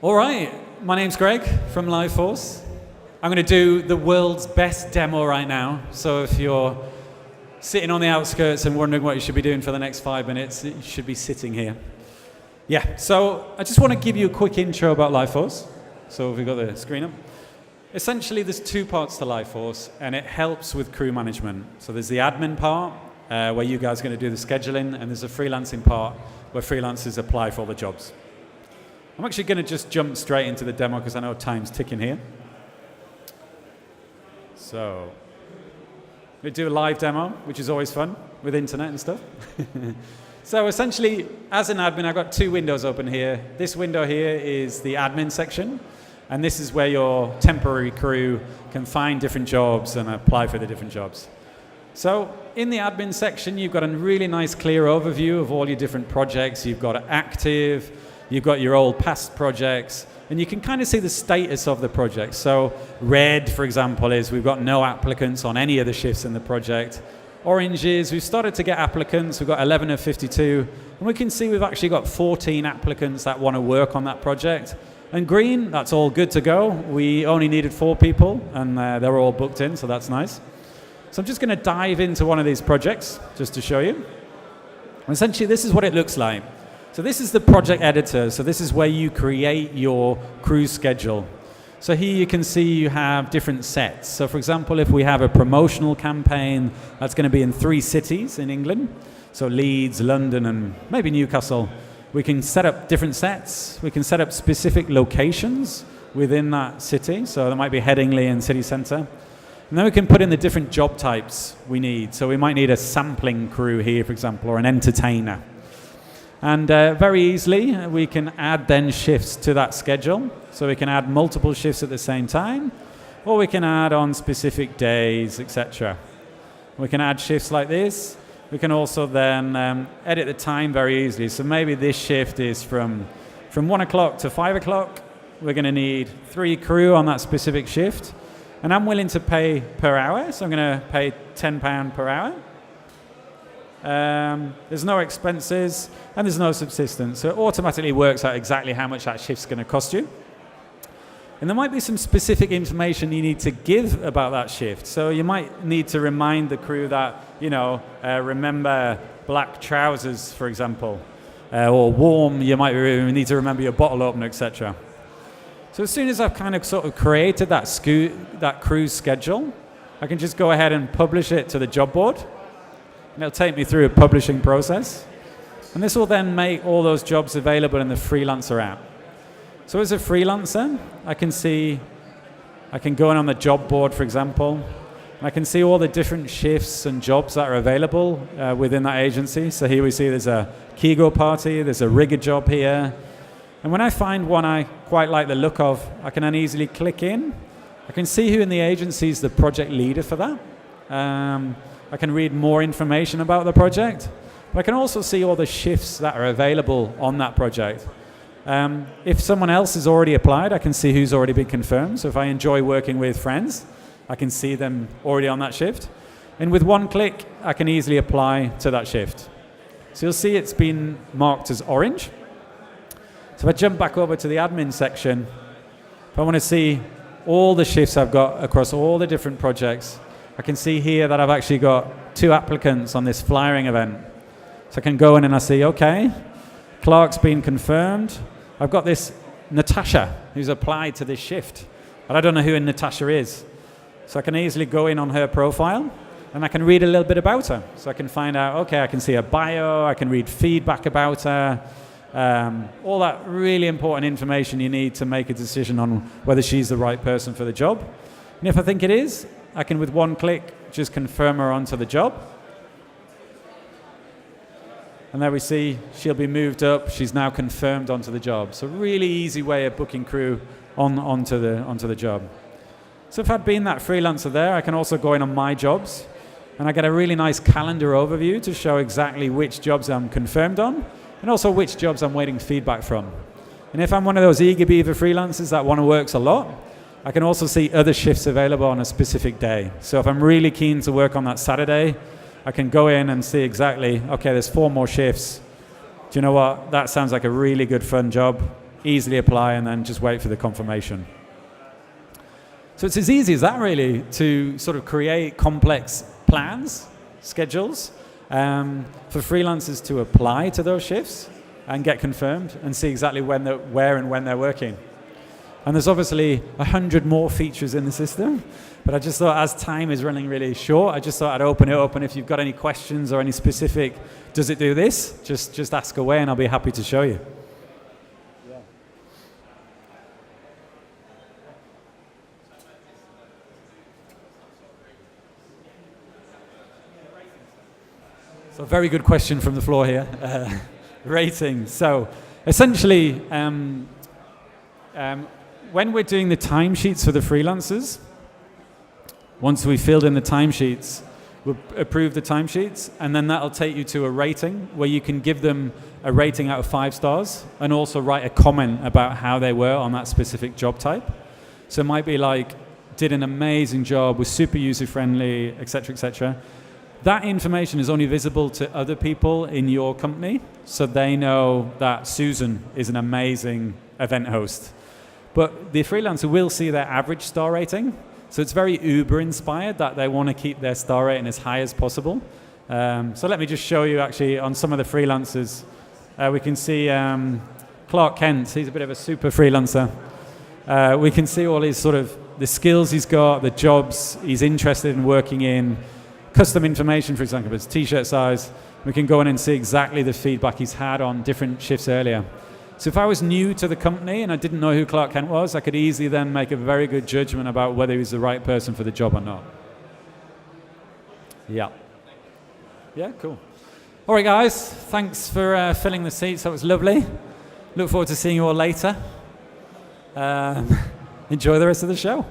All right, my name's Greg from Liveforce. I'm going to do the world's best demo right now. So if you're sitting on the outskirts and wondering what you should be doing for the next 5 minutes, you should be sitting here. Yeah, so I just want to give you a quick intro about Liveforce. So if we've got the screen up. Essentially, there's two parts to Liveforce, and it helps with crew management. So there's the admin part, where you guys are going to do the scheduling, and there's a freelancing part where freelancers apply for all the jobs. I'm actually going to just jump straight into the demo because I know time's ticking here. So we do a live demo, which is always fun with internet and stuff. So essentially, as an admin, I've got two windows open here. This window here is the admin section, and this is where your temporary crew can find different jobs and apply for the different jobs. So in the admin section, you've got a really nice clear overview of all your different projects. You've got active, you've got your old past projects, and you can kind of see the status of the project. So red, for example, is we've got no applicants on any of the shifts in the project. Orange is we've started to get applicants. We've got 11 of 52, and we can see we've actually got 14 applicants that want to work on that project. And green, that's all good to go. We only needed 4 people, and they're all booked in, so that's nice. So I'm just going to dive into one of these projects just to show you. And essentially, this is what it looks like. So this is the project editor. So this is where you create your crew schedule. So here you can see you have different sets. So for example, if we have a promotional campaign, that's going to be in 3 cities in England. So Leeds, London, and maybe Newcastle. We can set up different sets. We can set up specific locations within that city. So there might be Headingley and city centre. And then we can put in the different job types we need. So we might need a sampling crew here, for example, or an entertainer. And very easily, we can add then shifts to that schedule. So we can add multiple shifts at the same time, or we can add on specific days, etc. We can add shifts like this. We can also then edit the time very easily. So maybe this shift is from 1 o'clock to 5 o'clock. We're going to need 3 crew on that specific shift. And I'm willing to pay per hour, so I'm going to pay £10 per hour. There's no expenses, and there's no subsistence. So it automatically works out exactly how much that shift's going to cost you. And there might be some specific information you need to give about that shift. So you might need to remind the crew that, remember black trousers, for example. Or warm, you might need to remember your bottle opener, etc. So as soon as I've kind of sort of created that crew schedule, I can just go ahead and publish it to the job board. And it'll take me through a publishing process. And this will then make all those jobs available in the freelancer app. So as a freelancer, I can go in on the job board, for example, and I can see all the different shifts and jobs that are available within that agency. So here we see there's a Kegel party, there's a rigger job here. And when I find one I quite like the look of, I can then easily click in. I can see who in the agency is the project leader for that. I can read more information about the project. But I can also see all the shifts that are available on that project. If someone else has already applied, I can see who's already been confirmed. So if I enjoy working with friends, I can see them already on that shift. And with one click, I can easily apply to that shift. So you'll see it's been marked as orange. So if I jump back over to the admin section, if I want to see all the shifts I've got across all the different projects, I can see here that I've actually got 2 applicants on this flyering event. So I can go in and I see, okay, Clark's been confirmed. I've got this Natasha who's applied to this shift. And I don't know who Natasha is. So I can easily go in on her profile and I can read a little bit about her. So I can find out, okay, I can see her bio, I can read feedback about her, all that really important information you need to make a decision on whether she's the right person for the job. And if I think it is, I can with one click just confirm her onto the job. And there we see she'll be moved up. She's now confirmed onto the job. So really easy way of booking crew onto the job. So if I'd been that freelancer there, I can also go in on my jobs. And I get a really nice calendar overview to show exactly which jobs I'm confirmed on and also which jobs I'm waiting feedback from. And if I'm one of those eager beaver freelancers that want to work a lot, I can also see other shifts available on a specific day. So if I'm really keen to work on that Saturday, I can go in and see exactly, okay, there's 4 more shifts. Do you know what? That sounds like a really good fun job. easily apply, and then just wait for the confirmation. So it's as easy as that, really, to sort of create complex plans, schedules, for freelancers to apply to those shifts and get confirmed and see exactly where and when they're working. And there's obviously 100 more features in the system, but I just thought, as time is running really short, I just thought I'd open it up, and if you've got any questions or any specific, does it do this, just ask away and I'll be happy to show you. So, a very good question from the floor here. Rating. So, essentially, when we're doing the timesheets for the freelancers, once we filled in the timesheets, we'll approve the timesheets, and then that'll take you to a rating where you can give them a rating out of 5 stars and also write a comment about how they were on that specific job type. So it might be like, did an amazing job, was super user-friendly, etc., etc. That information is only visible to other people in your company, so they know that Susan is an amazing event host. But the freelancer will see their average star rating, so it's very Uber-inspired that they want to keep their star rating as high as possible. So let me just show you, actually, on some of the freelancers. We can see Clark Kent, he's a bit of a super freelancer. We can see all his sort of, the skills he's got, the jobs he's interested in working in, custom information, for example, his t-shirt size. We can go in and see exactly the feedback he's had on different shifts earlier. So if I was new to the company and I didn't know who Clark Kent was, I could easily then make a very good judgment about whether he's the right person for the job or not. Yeah. Yeah, cool. All right, guys. Thanks for filling the seats. That was lovely. Look forward to seeing you all later. Enjoy the rest of the show.